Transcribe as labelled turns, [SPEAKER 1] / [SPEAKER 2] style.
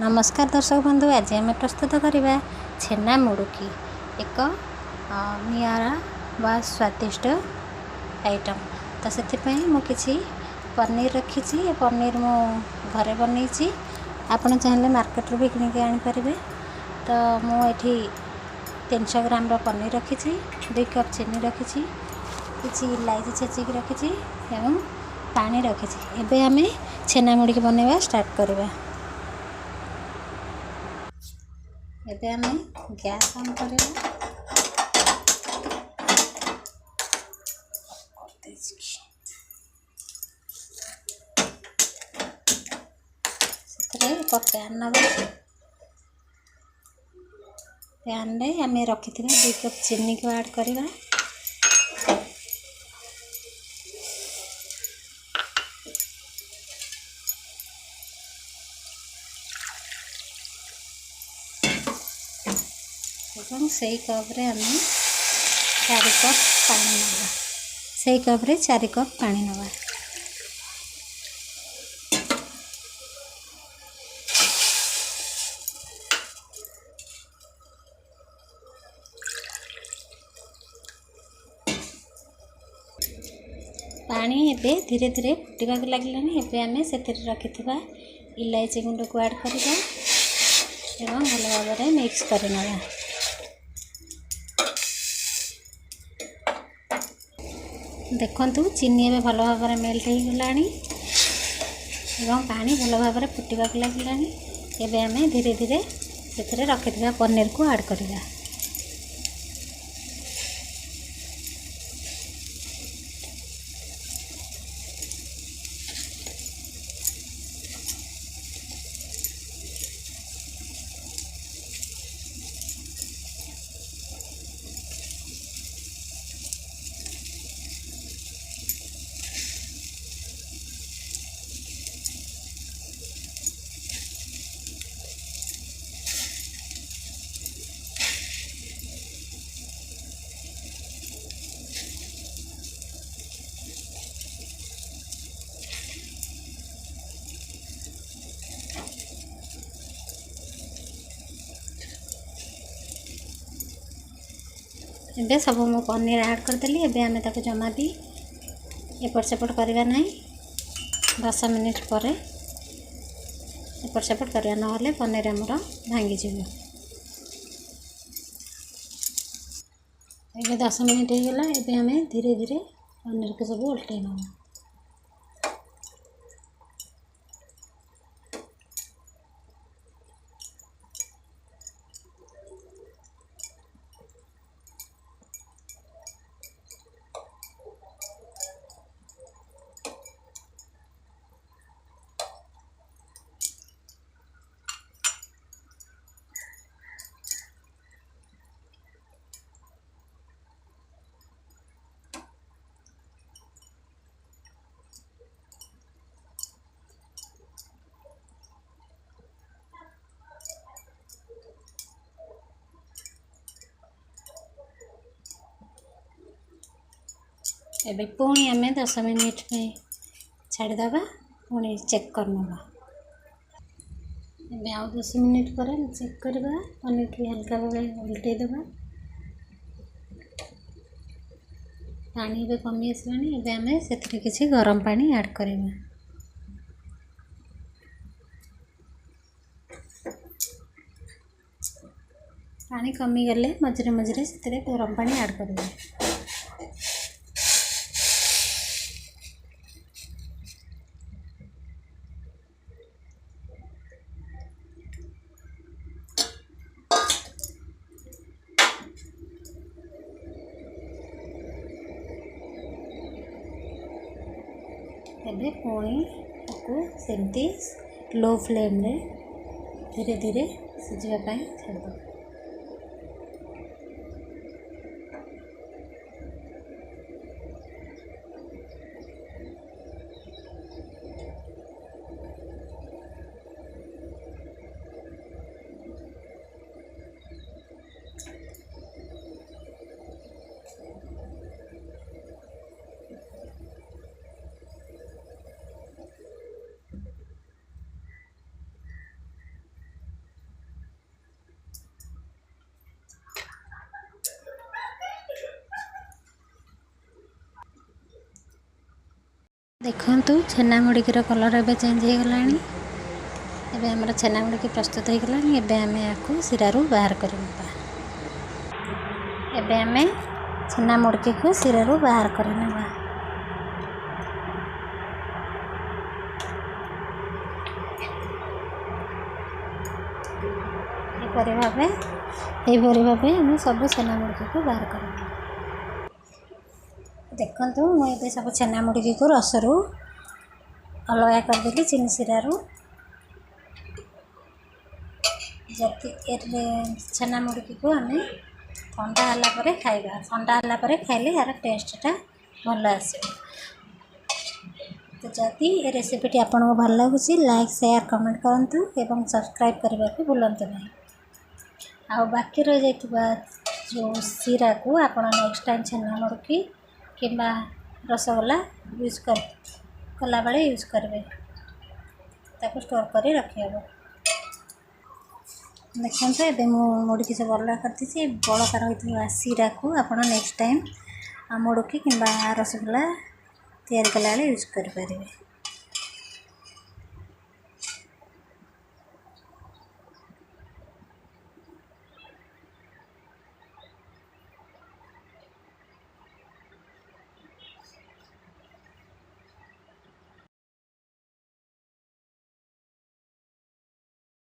[SPEAKER 1] नमस्कार दर्शक बंधु, आज आम प्रस्तुत करवा छेना मुड़ुकी एक निआरा व स्वादिष्ट आइटम। तो से मुझे पनीर रखी, पनीर मु घरे बनई। आपड़ चाहिए मार्केट भी किଣିक आनीपारे। तो मुझे 300 ग्राम पनीर रखी, 2 कप चीनी रखी, किसी इलायची छेचिक रखी एवं पानी रखी। एबे आमे छेना मुड़की बनवा स्टार्ट करवा। एबे आमे गैस ऑन करवा। एक पैन नवा। पैन रे आमे रखी 2 कप चीनी को ऐड करवा। से कप रे आमे 4 कप पानी नवा। से कप रे 4 कप पानी नवा। पानी एबे धीरे धीरे फुटवा लगे। एबे आमे से रखि इलायची गुंड को ऐड करवा एवं भल भाव में मिक्स करना। देखु चीनी एवं भल भाव में मेल्ट हो गलानी एवं पानी भल भाव में फुटवा लगे। एबे आमे धीरे धीरे से रखि पनीर को ऐड करवा। एबे सब मो पनीर ऐड करदेली। एबे आमे ताको जमा भी एपट सेपट करवा नहीं। 10 मिनिट पर एपट सेपट करवा, ना पनीर आमर भांगी जीव। एबे 10 मिनिट हो गला। एबे आमे धीरे धीरे पनीर को सब उल्टे नवा। एबे पुणी आमे 10 मिनिट में छाड़ीदबा। पुणी चेक करनवा। एबे आउ 10 मिनिट पर चेक करवा। पनीर की हल्का भाव उल्टे देवा। पानी भी कमी आसलानी। एबे आमे सेथिरे किछि गरम पानी ऐड करवा। पानी कमी गले मझे मझे से गरम पानी ऐड करवा। एबे पुणी ताको सेमती लो फ्लेम रे धीरे धीरे सिझापी छाड़। देखंतु छेना मुड़कीर कलर एबे चेंज हो गलानी। एबे हमर छेना मुड़की प्रस्तुत हो गलानी। एबे हमें याकू सिरारू बाहर करबा। एबे हमें छेना मुड़की को सिरारू बाहर करनेबा। एपरी भावे हमें सब छेना मुड़की को बाहर करबा। देखंतु मुझे सब छेना मुड़की को रसरू अलग करदेली चीनी सिरारू। जति छेना मुड़की को आम ठंडा है खाइबा। ठंडा है खाइले यार टेस्टा भल आस। तो जदि ये रेसिपीटी आपको भल लगुच लाइक शेयर कमेंट करूँ एवं सब्सक्राइब करने को भूलु नहीं। आ बाकी रही जो सीरा को आप नेक्स्ट टाइम छेना मुड़की किंबा रसगोल्ला यूज कला बेले यूज करेंगे। ताको स्टोर कर रखी हम। देखते ये मुड़की सब अलग करती बड़का रही सीरा को आप नेक्स्ट टाइम मुड़की किंबा रसगोल्ला तैयारी कला यूज करें।